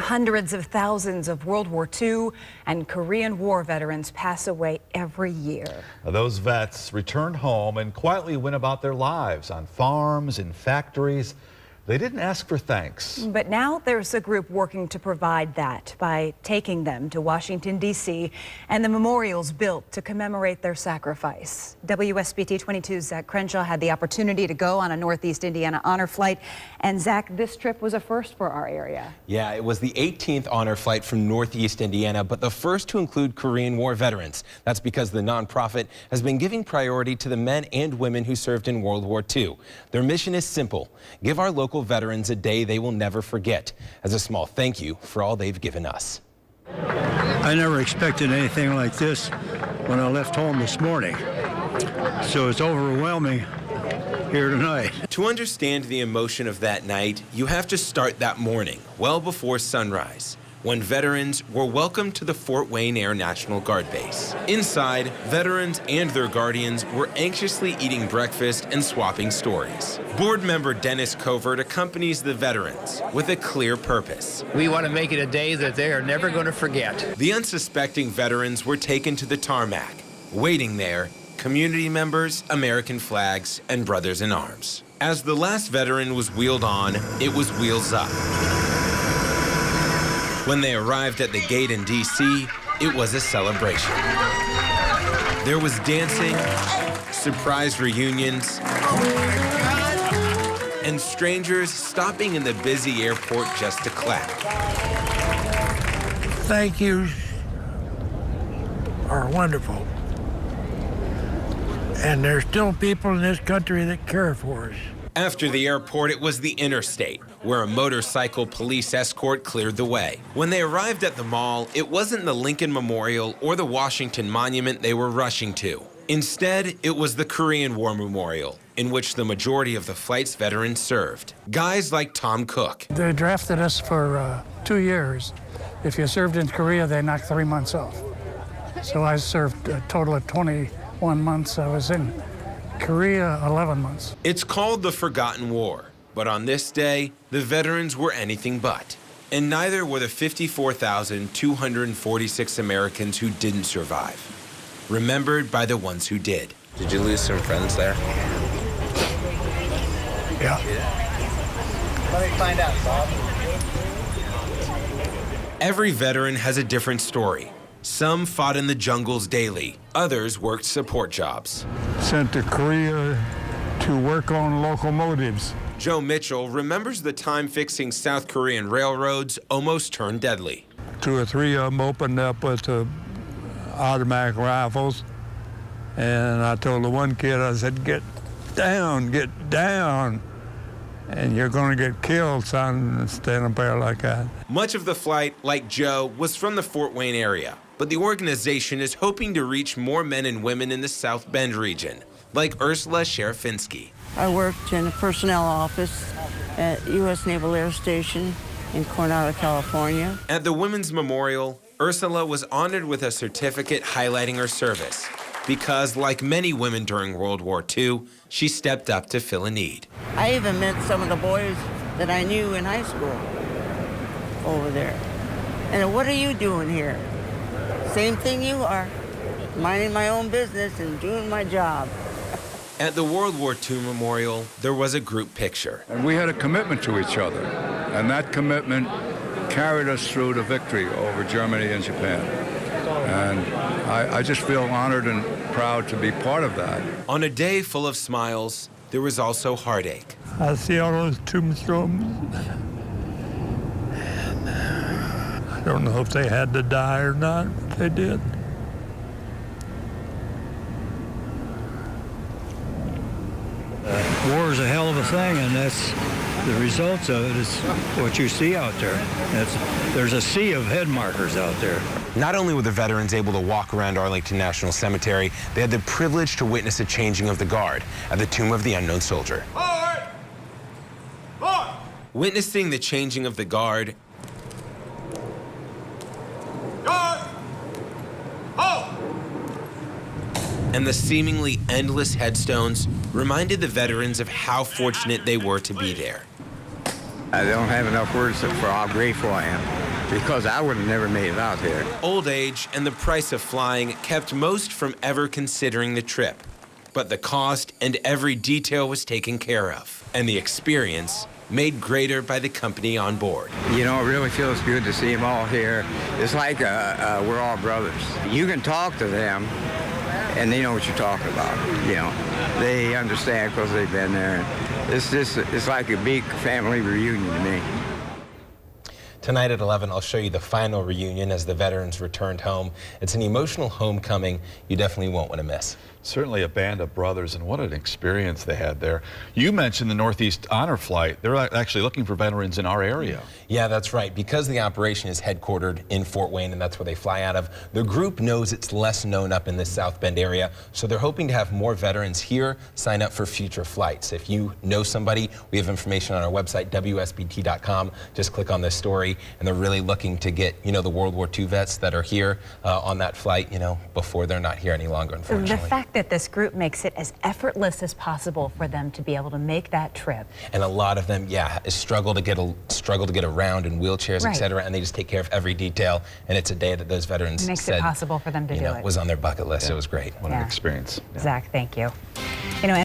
Hundreds of thousands of World War II and Korean War veterans pass away every year. Those vets returned home and quietly went about their lives on farms, in factories. They didn't ask for thanks. But now there's a group working to provide that by taking them to Washington, D.C. and the memorials built to commemorate their sacrifice. WSBT 22's Zach Crenshaw had the opportunity to go on a Northeast Indiana honor flight. And Zach, this trip was a first for our area. Yeah, it was the 18th honor flight from Northeast Indiana, but the first to include Korean War veterans. That's because the nonprofit has been giving priority to the men and women who served in World War II. Their mission is simple: give our local veterans a day they will never forget, as a small thank you for all they've given us. I never expected anything like this when I left home this morning, so it's overwhelming here tonight. To understand the emotion of that night, you have to start that morning, well before sunrise, when veterans were welcomed to the Fort Wayne Air National Guard Base. Inside, veterans and their guardians were anxiously eating breakfast and swapping stories. Board member Dennis Covert accompanies the veterans with a clear purpose. We want to make it a day that they are never going to forget. The unsuspecting veterans were taken to the tarmac. Waiting there, community members, American flags, and brothers in arms. As the last veteran was wheeled on, it was wheels up. When they arrived at the gate in D.C., it was a celebration. There was dancing, surprise reunions, and strangers stopping in the busy airport just to clap. Thank yous are wonderful. And there's still people in this country that care for us. After the airport, it was the interstate, where a motorcycle police escort cleared the way. When they arrived at the mall, it wasn't the Lincoln Memorial or the Washington Monument they were rushing to. Instead, it was the Korean War Memorial, in which the majority of the flight's veterans served. Guys like Tom Cook. They drafted us for 2 years. If you served in Korea, they knocked 3 months off. So I served a total of 21 months. I was in Korea 11 months. It's called the Forgotten War, but on this day, the veterans were anything but. And neither were the 54,246 Americans who didn't survive, remembered by the ones who did. Did you lose some friends there? Yeah. Let me find out, Bob. Every veteran has a different story. Some fought in the jungles daily. Others worked support jobs. Sent to Korea to work on locomotives. Joe Mitchell remembers the time fixing South Korean railroads almost turned deadly. 2 or 3 of them opened up with automatic rifles. And I told the one kid, I said, get down. And you're going to get killed, son, standing up there like that. Much of the flight, like Joe, was from the Fort Wayne area. But the organization is hoping to reach more men and women in the South Bend region, like Ursula Sherifinski. I worked in the personnel office at U.S. Naval Air Station in Coronado, California. At the Women's Memorial, Ursula was honored with a certificate highlighting her service because, like many women during World War II, she stepped up to fill a need. I even met some of the boys that I knew in high school over there. And what are you doing here? Same thing you are, minding my own business and doing my job. At the World War II Memorial, there was a group picture. And we had a commitment to each other, and that commitment carried us through to victory over Germany and Japan. And I just feel honored and proud to be part of that. On a day full of smiles, there was also heartache. I see all those tombstones. I don't know if they had to die or not. They did. War is a hell of a thing, and that's the results of it is what you see out there. There's a sea of head markers out there. Not only were the veterans able to walk around Arlington National Cemetery, they had the privilege to witness a changing of the guard at the Tomb of the Unknown Soldier. Forward! Forward! Witnessing the changing of the guard, and the seemingly endless headstones reminded the veterans of how fortunate they were to be there. I don't have enough words for how grateful I am. because I would have never made it out here. Old age and the price of flying kept most from ever considering the trip. But the cost and every detail was taken care of, and the experience made greater by the company on board. You know, it really feels good to see them all here. It's like we're all brothers. You can talk to them, and they know what you're talking about. You know, they understand because they've been there. It's like a big family reunion to me. Tonight at 11, I'll show you the final reunion as the veterans returned home. It's an emotional homecoming you definitely won't want to miss. Certainly a band of brothers, and what an experience they had there. You mentioned the Northeast Honor Flight. They're actually looking for veterans in our area. Yeah, that's right. Because the operation is headquartered in Fort Wayne, and that's where they fly out of, the group knows it's less known up in the South Bend area, so they're hoping to have more veterans here sign up for future flights. If you know somebody, we have information on our website, WSBT.com. Just click on this story, and they're really looking to get, you know, the World War II vets that are here on that flight, you know, before they're not here any longer, unfortunately. The fact that this group makes it as effortless as possible for them to be able to make that trip. And a lot of them, yeah, struggle to get around in wheelchairs, Right. etc. And they just take care of every detail. And it's a day that those veterans Makes said, it possible for them to you do know, it. was on their bucket list. Yeah. It was great. What an experience. Yeah. Zach, thank you. You know,